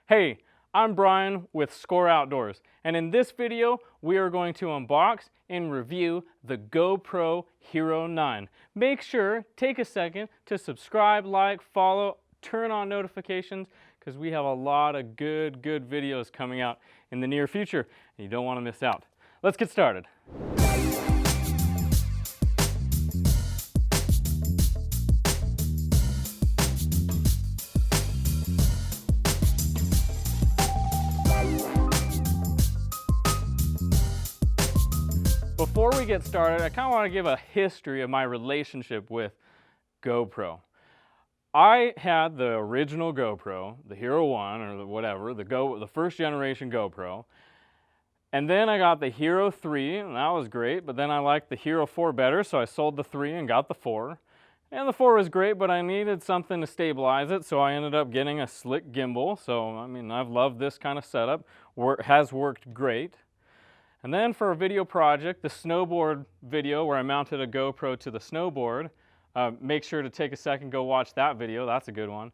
Hey, I'm Brian with Score Outdoors, and in this video we are going to unbox and review the GoPro Hero 9. Make sure, take a second to subscribe, like, follow, turn on notifications, because we have a lot of good videos coming out in the near future, and you don't want to miss out. Let's get started. Before we get started, I kind of want to give a history of my relationship with GoPro. I had the original GoPro, the Hero 1 or whatever, the first generation GoPro. And then I got the Hero 3, and that was great, but then I liked the Hero 4 better, so I sold the 3 and got the 4. And the 4 was great, but I needed something to stabilize it, so I ended up getting a slick gimbal. So, I mean, I've loved this kind of setup. Has worked great. And then for a video project, the snowboard video where I mounted a GoPro to the snowboard, make sure to take a second, go watch that video, that's a good one.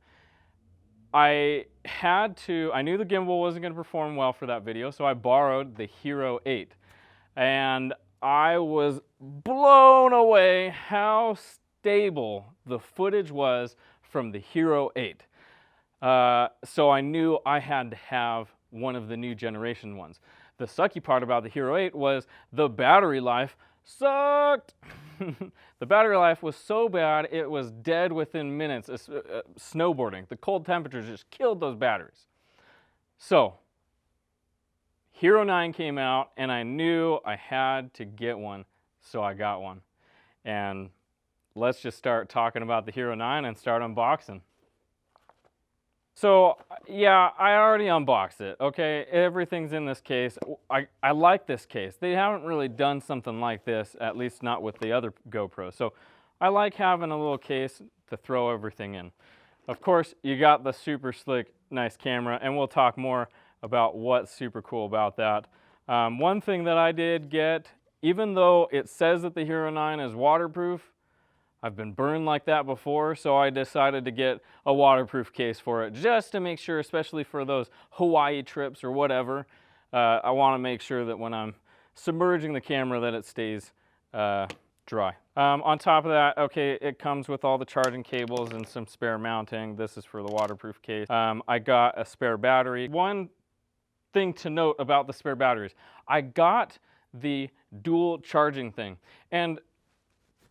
I knew the gimbal wasn't going to perform well for that video, so I borrowed the Hero 8. And I was blown away how stable the footage was from the Hero 8. So I knew I had to have one of the new generation ones. The sucky part about the Hero 8 was the battery life sucked. The battery life was so bad it was dead within minutes. Snowboarding, the cold temperatures just killed those batteries. So Hero 9 came out and I knew I had to get one, so I got one. And let's just start talking about the Hero 9 and start unboxing. So yeah, I already unboxed it, okay? Everything's in this case. I like this case. They haven't really done something like this, at least not with the other GoPros. So I like having a little case to throw everything in. Of course, you got the super slick, nice camera, and we'll talk more about what's super cool about that. One thing that I did get, even though it says that the Hero 9 is waterproof, I've been burned like that before, so I decided to get a waterproof case for it, just to make sure, especially for those Hawaii trips or whatever, I want to make sure that when I'm submerging the camera that it stays dry. On top of that, okay, it comes with all the charging cables and some spare mounting. This is for the waterproof case. I got a spare battery. One thing to note about the spare batteries, I got the dual charging thing, and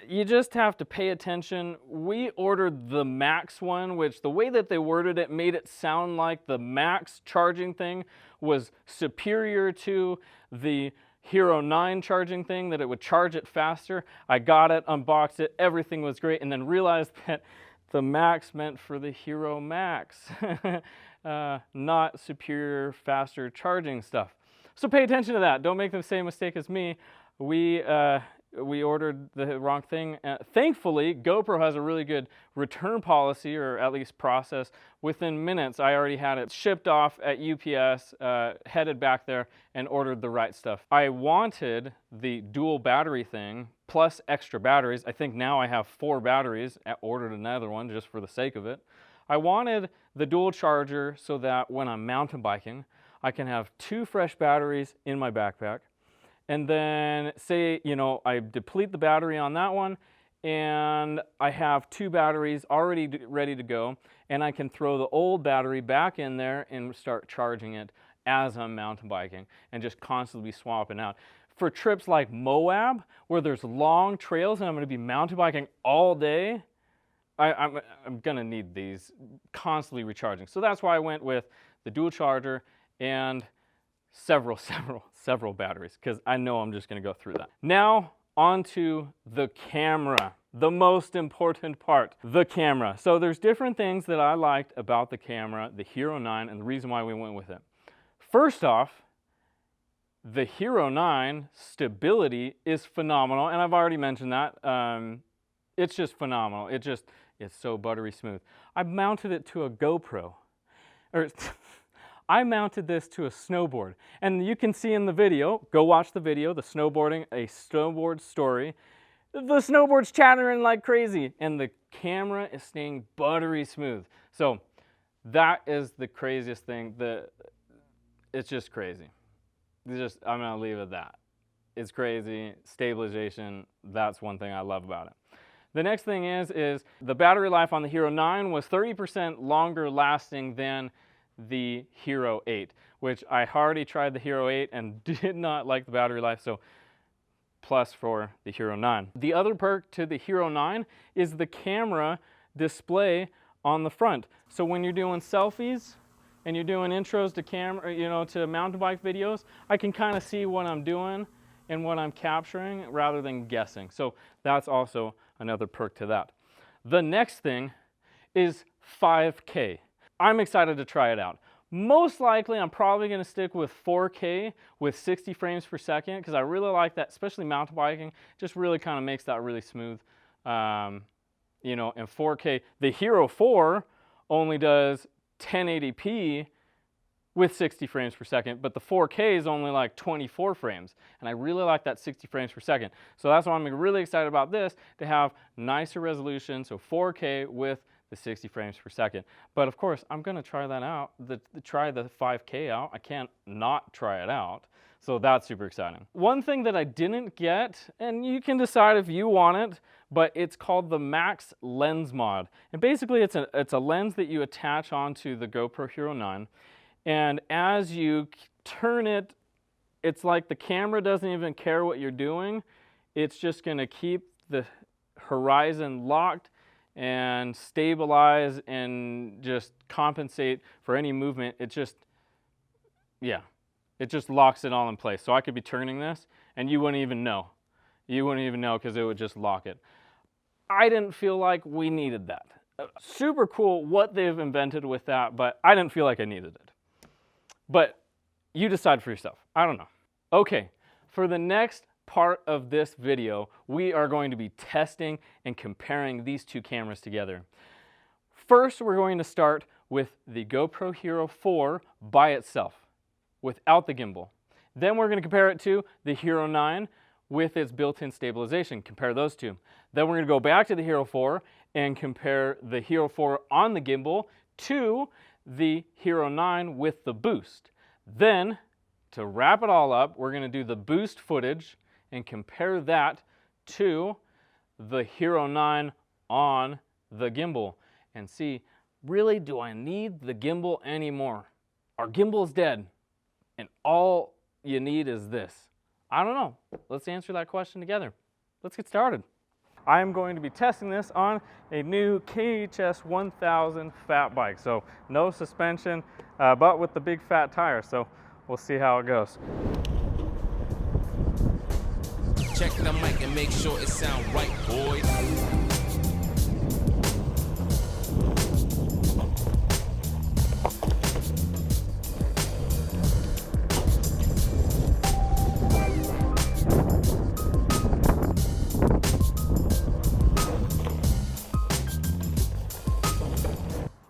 you just have to pay attention. We ordered the Max one, which the way that they worded it made it sound like the Max charging thing was superior to the Hero 9 charging thing, that it would charge it faster. I got it, unboxed it, everything was great, and then realized that the Max meant for the Hero Max, not superior, faster charging stuff. So pay attention to that. Don't make the same mistake as me. We ordered the wrong thing. Thankfully, GoPro has a really good return policy, or at least process. Within minutes, I already had it shipped off at UPS, headed back there, and ordered the right stuff. I wanted the dual battery thing, plus extra batteries. I think now I have 4 batteries. I ordered another one just for the sake of it. I wanted the dual charger so that when I'm mountain biking, I can have 2 fresh batteries in my backpack. And then say, you know, I deplete the battery on that one and I have 2 batteries already ready to go, and I can throw the old battery back in there and start charging it as I'm mountain biking and just constantly swapping out. For trips like Moab, where there's long trails and I'm going to be mountain biking all day, I'm going to need these constantly recharging. So that's why I went with the dual charger and several batteries, because I know I'm just going to go through that. Now onto the camera, the most important part, the camera. So there's different things that I liked about the camera, the Hero 9, and the reason why we went with it. First off, the Hero 9 stability is phenomenal, and I've already mentioned that. It's just phenomenal. It's so buttery smooth. I mounted it to a GoPro, I mounted this to a snowboard, and you can see in the video, go watch the video, the snowboarding, a snowboard story. The snowboard's chattering like crazy, and the camera is staying buttery smooth. So That is the craziest thing. It's just crazy. I'm gonna leave it at that. It's crazy. Stabilization, that's one thing I love about it. The next thing is the battery life on the Hero 9 was 30% longer lasting than the Hero 8, which I already tried the Hero 8 and did not like the battery life, so plus for the Hero 9. The other perk to the Hero 9 is the camera display on the front. So when you're doing selfies and you're doing intros to camera, to mountain bike videos, I can kind of see what I'm doing and what I'm capturing rather than guessing. So that's also another perk to that. The next thing is 5K. I'm excited to try it out. Most likely I'm probably going to stick with 4K with 60 frames per second because I really like that, especially mountain biking. Just really kind of makes that really smooth. And 4K. The Hero 4 only does 1080p with 60 frames per second, but the 4K is only like 24 frames, and I really like that 60 frames per second. So that's why I'm really excited about this, to have nicer resolution, so 4K with the 60 frames per second. But of course, I'm gonna try that out, try the 5K out. I can't not try it out. So that's super exciting. One thing that I didn't get, and you can decide if you want it, but it's called the Max Lens Mod. And basically it's a lens that you attach onto the GoPro Hero 9. And as you turn it, it's like the camera doesn't even care what you're doing. It's just gonna keep the horizon locked and stabilize and just compensate for any movement. It just locks it all in place. So I could be turning this and you wouldn't even know. You wouldn't even know because it would just lock it. I didn't feel like we needed that. Super cool what they've invented with that, but I didn't feel like I needed it. But you decide for yourself. I don't know. Okay, for the next part of this video, we are going to be testing and comparing these two cameras together. First, we're going to start with the GoPro Hero 4 by itself, without the gimbal. Then we're going to compare it to the Hero 9 with its built-in stabilization, compare those two. Then we're going to go back to the Hero 4 and compare the Hero 4 on the gimbal to the Hero 9 with the boost. Then, to wrap it all up, we're going to do the boost footage and compare that to the Hero 9 on the gimbal and see, really, do I need the gimbal anymore? Our gimbal's dead and all you need is this. I don't know. Let's answer that question together. Let's get started. I am going to be testing this on a new KHS 1000 fat bike. So no suspension, but with the big fat tire. So we'll see how it goes. Check the mic and make sure it sound right, boys.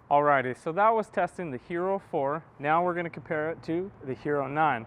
Alrighty, so that was testing the Hero 4. Now we're going to compare it to the Hero 9.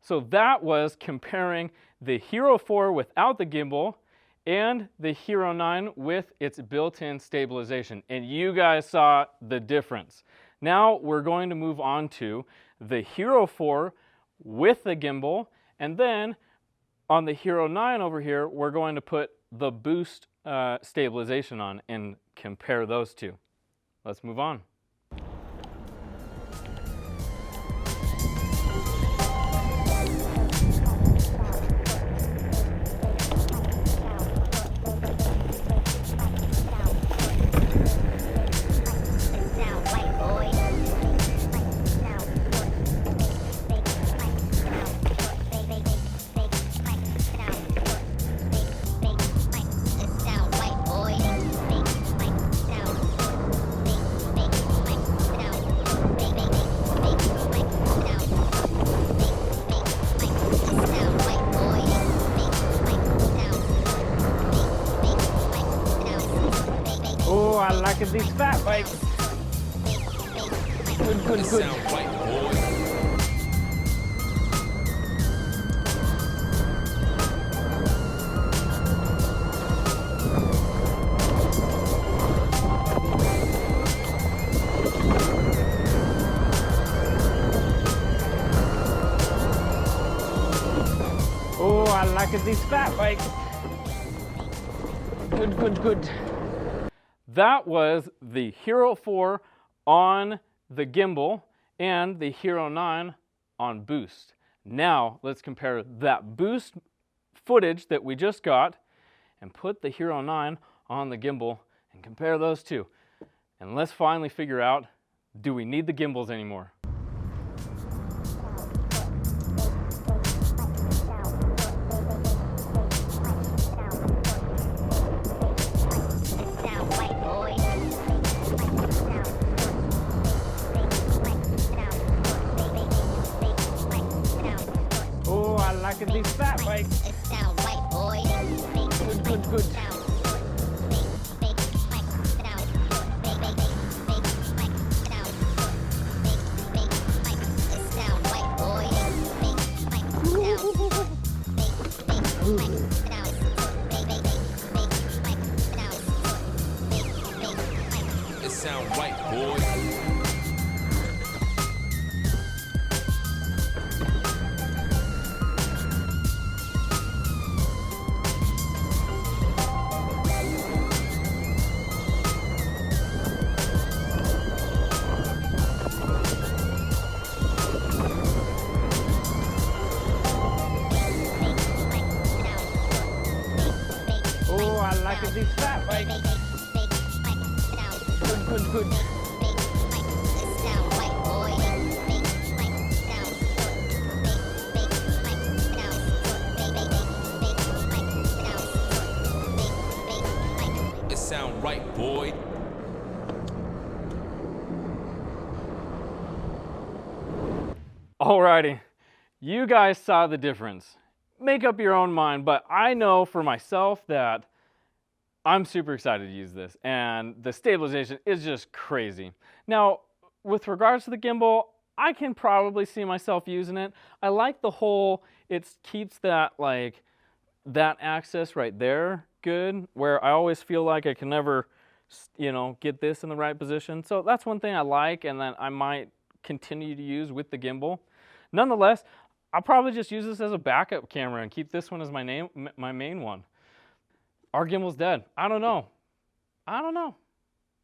So that was comparing the Hero 4 without the gimbal and the Hero 9 with its built-in stabilization. And you guys saw the difference. Now we're going to move on to the Hero 4 with the gimbal, and then on the Hero 9 over here, we're going to put the boost stabilization on and compare those two. Let's move on. Oh, I like these fat bikes. Good, good, It good. sound right, boy. Oh, I like these fat bikes. Good, good, good. That was the Hero 4 on the gimbal and the Hero 9 on boost. Now let's compare that boost footage that we just got and put the Hero 9 on the gimbal and compare those two. And let's finally figure out, do we need the gimbals anymore? Oh, I like these fat bikes. It sound right, boy. Good, good, good. It sound right, boy. Oh, I like these fat bikes. Good, good, good. It sound right, boy. Alrighty, you guys saw the difference. Make up your own mind, but I know for myself that I'm super excited to use this, and the stabilization is just crazy. Now, with regards to the gimbal, I can probably see myself using it. I like the whole, it keeps that that axis right there good, where I always feel like I can never, get this in the right position. So that's one thing I like, and then I might continue to use with the gimbal. Nonetheless, I'll probably just use this as a backup camera and keep this one as my main one. Our gimbal's dead. I don't know.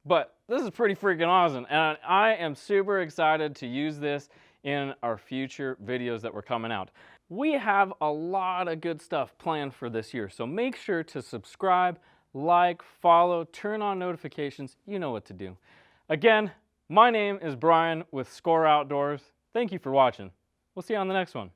But this is pretty freaking awesome, and I am super excited to use this in our future videos that were coming out. We have a lot of good stuff planned for this year, so make sure to subscribe, like, follow, turn on notifications. You know what to do. Again, my name is Brian with Score Outdoors. Thank you for watching. We'll see you on the next one.